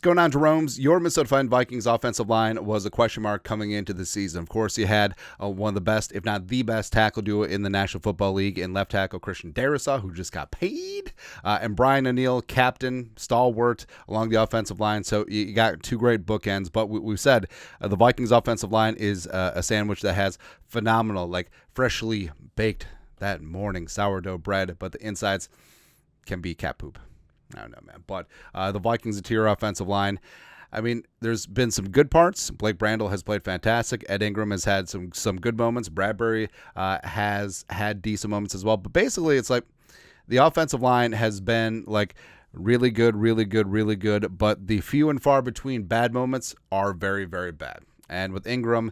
going on, Jerome's? Your Minnesota Vikings offensive line was a question mark coming into the season. Of course, you had one of the best, if not the best, tackle duo in the National Football League in left tackle Christian Darrisaw, who just got paid, and Brian ONeal, captain, stalwart along the offensive line. So you got two great bookends. But we've said the Vikings offensive line is a sandwich that has phenomenal, like freshly baked that morning sourdough bread, but the insides can be cat poop. I don't know, man. But the Vikings' interior offensive line, I mean, there's been some good parts. Blake Brandel has played fantastic. Ed Ingram has had some good moments. Bradbury has had decent moments as well. But basically, it's like the offensive line has been like really good, really good, really good. But the few and far between bad moments are very, very bad. And with Ingram,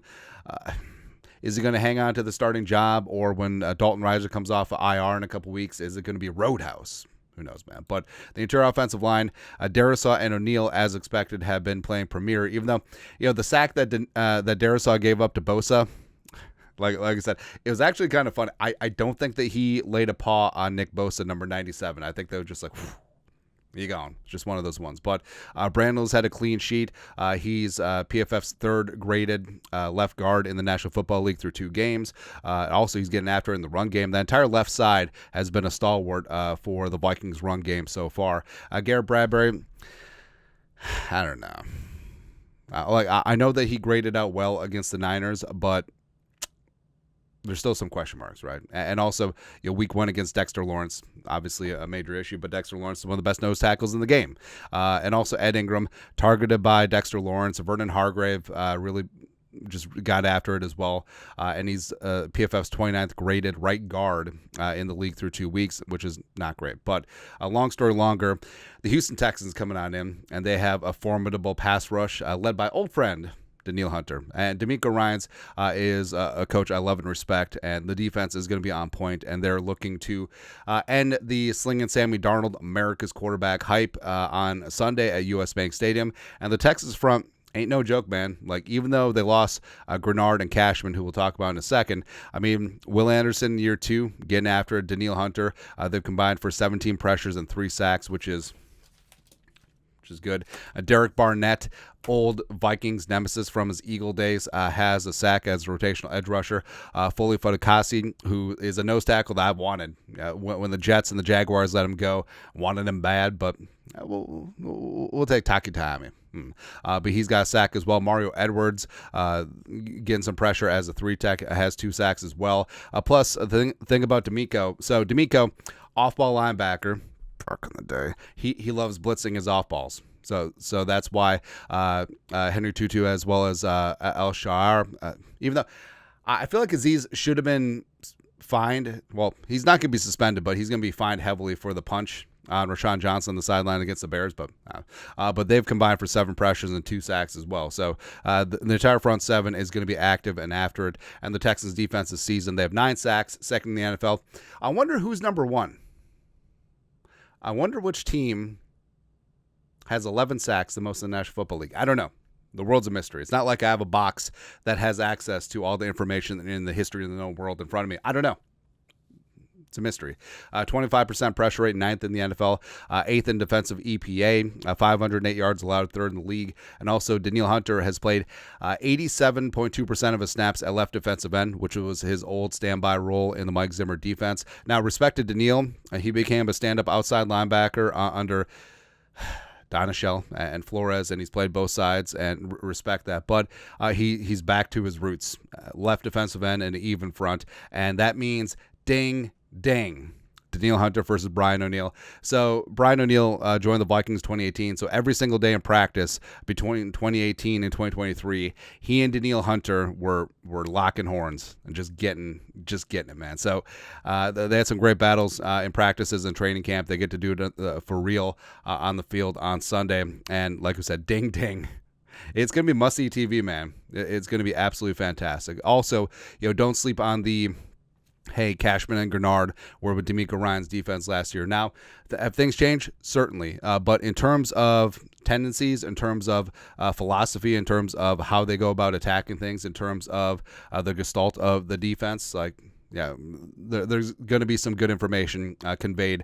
is he going to hang on to the starting job? Or when Dalton Risner comes off of IR in a couple weeks, is it going to be a roadhouse? Who knows, man? But the interior offensive line, Darrisaw and ONeal, as expected, have been playing premier. Even though, the sack that Darrisaw gave up to Bosa, like I said, it was actually kind of fun. I don't think that he laid a paw on Nick Bosa, number 97. I think they were just like, you gone. It's just one of those ones. But Brandel's had a clean sheet. He's PFF's third graded left guard in the National Football League through 2 games. Also, he's getting after it in the run game. The entire left side has been a stalwart for the Vikings run game so far. Garrett Bradbury, I don't know. I know that he graded out well against the Niners, but there's still some question marks, right? And also, week 1 against Dexter Lawrence, obviously a major issue, but Dexter Lawrence is one of the best nose tackles in the game. And also Ed Ingram, targeted by Dexter Lawrence. Vernon Hargrave really just got after it as well. And he's PFF's 29th graded right guard in the league through 2 weeks, which is not great. But long story longer, the Houston Texans coming on in, and they have a formidable pass rush led by old friend Danielle Hunter. And D'Amico Ryans is a coach I love and respect, and the defense is going to be on point, and they're looking to end the Slingin' Sammy Darnold, America's quarterback hype on Sunday at U.S. Bank Stadium. And the Texas front ain't no joke, man. Like, even though they lost Gernard and Cashman, who we'll talk about in a second, I mean, Will Anderson, year 2, getting after it. Danielle Hunter, they've combined for 17 pressures and 3 sacks, which is good. Derek Barnett, old Vikings nemesis from his Eagle days, has a sack as a rotational edge rusher. Foley Fadakasi, who is a nose tackle that I've wanted. When the Jets and the Jaguars let him go, wanted him bad, but we'll take Takitami. But he's got a sack as well. Mario Edwards getting some pressure as a 3-tech, has 2 sacks as well. Plus, the thing about D'Amico, so D'Amico, off-ball linebacker, back in the day, he loves blitzing his off balls. So that's why Henry Tutu as well as El Shahar, even though I feel like Aziz should have been fined. Well, he's not going to be suspended, but he's going to be fined heavily for the punch on Rashawn Johnson on the sideline against the Bears. But they've combined for 7 pressures and 2 sacks as well. So the entire front 7 is going to be active and after it. And the Texans defense this season, they have 9 sacks, second in the NFL. I wonder who's number 1. I wonder which team has 11 sacks, the most in the National Football League. I don't know. The world's a mystery. It's not like I have a box that has access to all the information in the history of the known world in front of me. I don't know. It's a mystery. 25% pressure rate, 9th in the NFL, 8th in defensive EPA, 508 yards allowed, 3rd in the league. And also, Danielle Hunter has played 87.2% of his snaps at left defensive end, which was his old standby role in the Mike Zimmer defense. Now, respect to Danielle, he became a stand-up outside linebacker under Donachelle and Flores, and he's played both sides, and respect that. But he's back to his roots, left defensive end and even front, and that means ding, Danielle Hunter versus Brian ONeal. So Brian ONeal joined the Vikings 2018. So every single day in practice between 2018 and 2023, he and Danielle Hunter were locking horns and just getting it, man. So they had some great battles in practices and training camp. They get to do it for real on the field on Sunday. And like we said, ding. It's going to be must-see TV, man. It's going to be absolutely fantastic. Also, don't sleep on the Cashman and Gernard were with D'Amico Ryans' defense last year. Now, have things changed? Certainly. But in terms of tendencies, in terms of philosophy, in terms of how they go about attacking things, in terms of the gestalt of the defense, like yeah, there's going to be some good information conveyed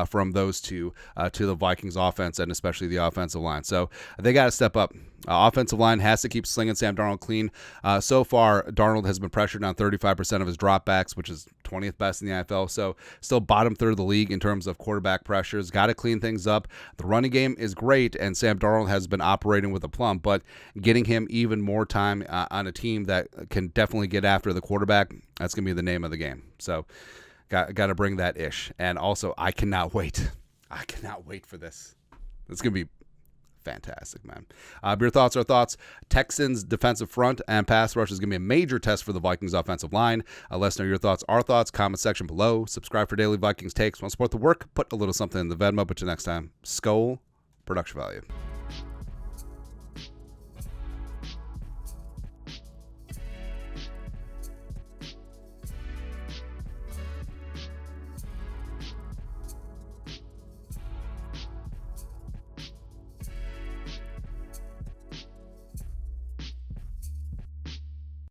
from those two to the Vikings offense and especially the offensive line. So they got to step up. Offensive line has to keep slinging Sam Darnold clean. So far, Darnold has been pressured on 35% of his dropbacks, which is 20th best in the NFL. So still bottom third of the league in terms of quarterback pressures. Got to clean things up. The running game is great, and Sam Darnold has been operating with a plumb, but getting him even more time on a team that can definitely get after the quarterback, that's going to be the name of the game. So got to bring that ish. And also, I cannot wait. I cannot wait for this. It's going to be fantastic, man. Your thoughts are thoughts. Texans defensive front and pass rush is going to be a major test for the Vikings offensive line. Let us know your thoughts, our thoughts, comment section below. Subscribe for daily Vikings takes. Want to support the work? Put a little something in the Venmo. But till next time, Skol, production value.